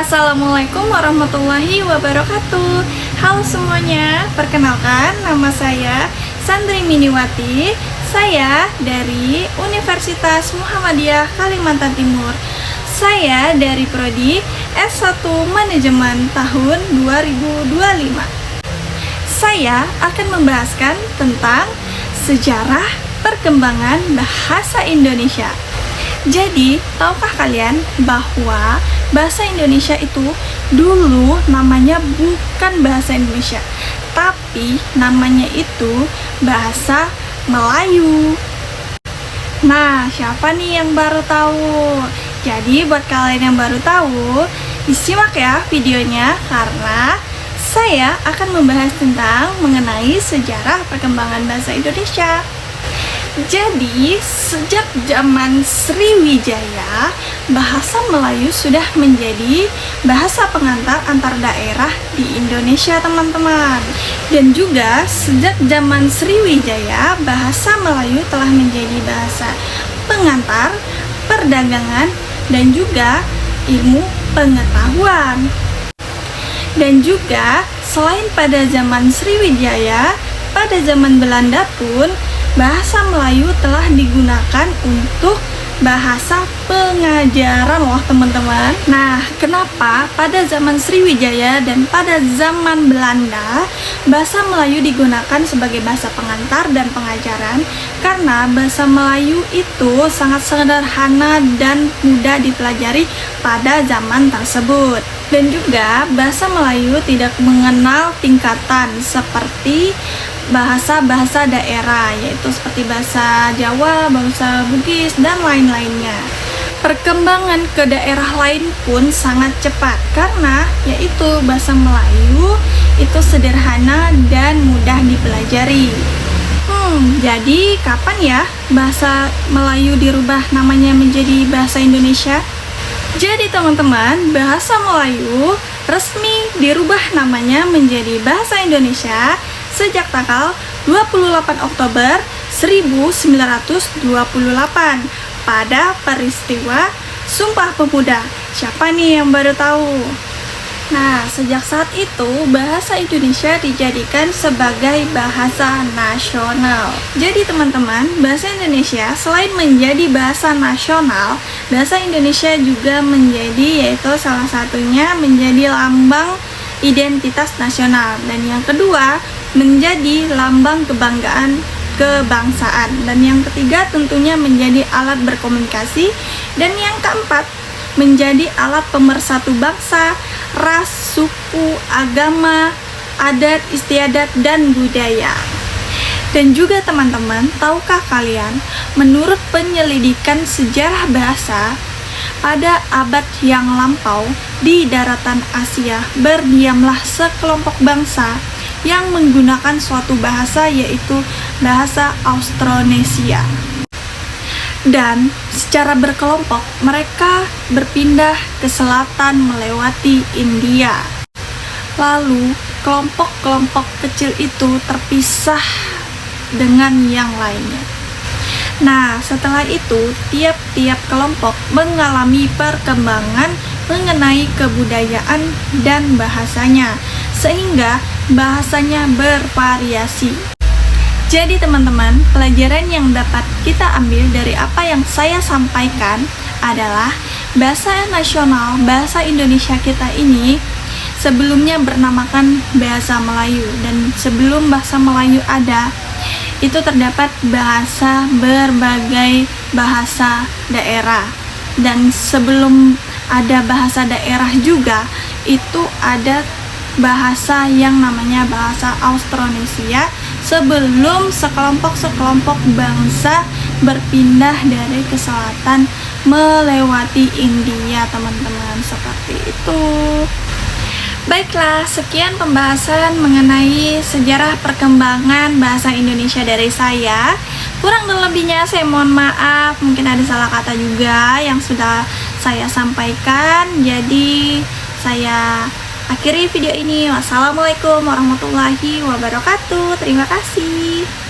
Assalamualaikum warahmatullahi wabarakatuh. Halo semuanya, perkenalkan nama saya Sandri Miniwati. Saya dari Universitas Muhammadiyah Kalimantan Timur. Saya dari Prodi S1 Manajemen tahun 2025. Saya akan membahaskan tentang sejarah perkembangan bahasa Indonesia. Jadi, tahukah kalian bahwa bahasa Indonesia itu dulu namanya bukan bahasa Indonesia, tapi namanya itu bahasa Melayu. Nah, siapa nih yang baru tahu? Jadi, buat kalian yang baru tahu, disimak ya videonya karena saya akan membahas tentang mengenai sejarah perkembangan bahasa Indonesia. Jadi, sejak zaman Sriwijaya, bahasa Melayu sudah menjadi bahasa pengantar antar daerah di Indonesia, teman-teman. Dan juga sejak zaman Sriwijaya, bahasa Melayu telah menjadi bahasa pengantar, perdagangan, dan juga ilmu pengetahuan. Dan juga selain pada zaman Sriwijaya, pada zaman Belanda pun bahasa Melayu telah digunakan untuk bahasa pengajaran loh teman-teman. Nah, kenapa pada zaman Sriwijaya dan pada zaman Belanda bahasa Melayu digunakan sebagai bahasa pengantar dan pengajaran? Karena bahasa Melayu itu sangat sederhana dan mudah dipelajari pada zaman tersebut. Dan juga bahasa Melayu tidak mengenal tingkatan seperti bahasa-bahasa daerah, yaitu seperti bahasa Jawa, bahasa Bugis, dan lain-lainnya. Perkembangan ke daerah lain pun sangat cepat karena yaitu bahasa Melayu itu sederhana dan mudah dipelajari. Jadi kapan ya bahasa Melayu dirubah namanya menjadi bahasa Indonesia? Jadi teman-teman, bahasa Melayu resmi dirubah namanya menjadi bahasa Indonesia sejak tanggal 28 Oktober 1928 pada peristiwa Sumpah Pemuda. Siapa nih yang baru tahu? Nah, sejak saat itu bahasa Indonesia dijadikan sebagai bahasa nasional. Jadi teman-teman, bahasa Indonesia selain menjadi bahasa nasional, bahasa Indonesia juga menjadi, yaitu salah satunya menjadi lambang identitas nasional. Dan yang kedua, menjadi lambang kebanggaan kebangsaan. Dan yang ketiga tentunya menjadi alat berkomunikasi. Dan yang keempat, menjadi alat pemersatu bangsa, ras, suku, agama, adat, istiadat, dan budaya. Dan juga teman-teman, tahukah kalian, menurut penyelidikan sejarah bahasa, pada abad yang lampau di daratan Asia berdiamlah sekelompok bangsa yang menggunakan suatu bahasa, yaitu bahasa Austronesia. Dan secara berkelompok mereka berpindah ke selatan melewati India. Lalu kelompok-kelompok kecil itu terpisah dengan yang lainnya. Nah, setelah itu tiap-tiap kelompok mengalami perkembangan mengenai kebudayaan dan bahasanya, sehingga bahasanya bervariasi. Jadi teman-teman, pelajaran yang dapat kita ambil dari apa yang saya sampaikan adalah bahasa nasional, bahasa Indonesia kita ini sebelumnya bernamakan bahasa Melayu. Dan sebelum bahasa Melayu ada, itu terdapat berbagai bahasa daerah. Dan sebelum ada bahasa daerah juga, itu ada bahasa yang namanya bahasa Austronesia sebelum sekelompok bangsa berpindah dari ke selatan melewati India, teman-teman, seperti itu. Baiklah, sekian pembahasan mengenai sejarah perkembangan bahasa Indonesia dari saya. Kurang dan lebihnya saya mohon maaf, mungkin ada salah kata juga yang sudah saya sampaikan. Jadi saya akhiri video ini. Wassalamualaikum warahmatullahi wabarakatuh. Terima kasih.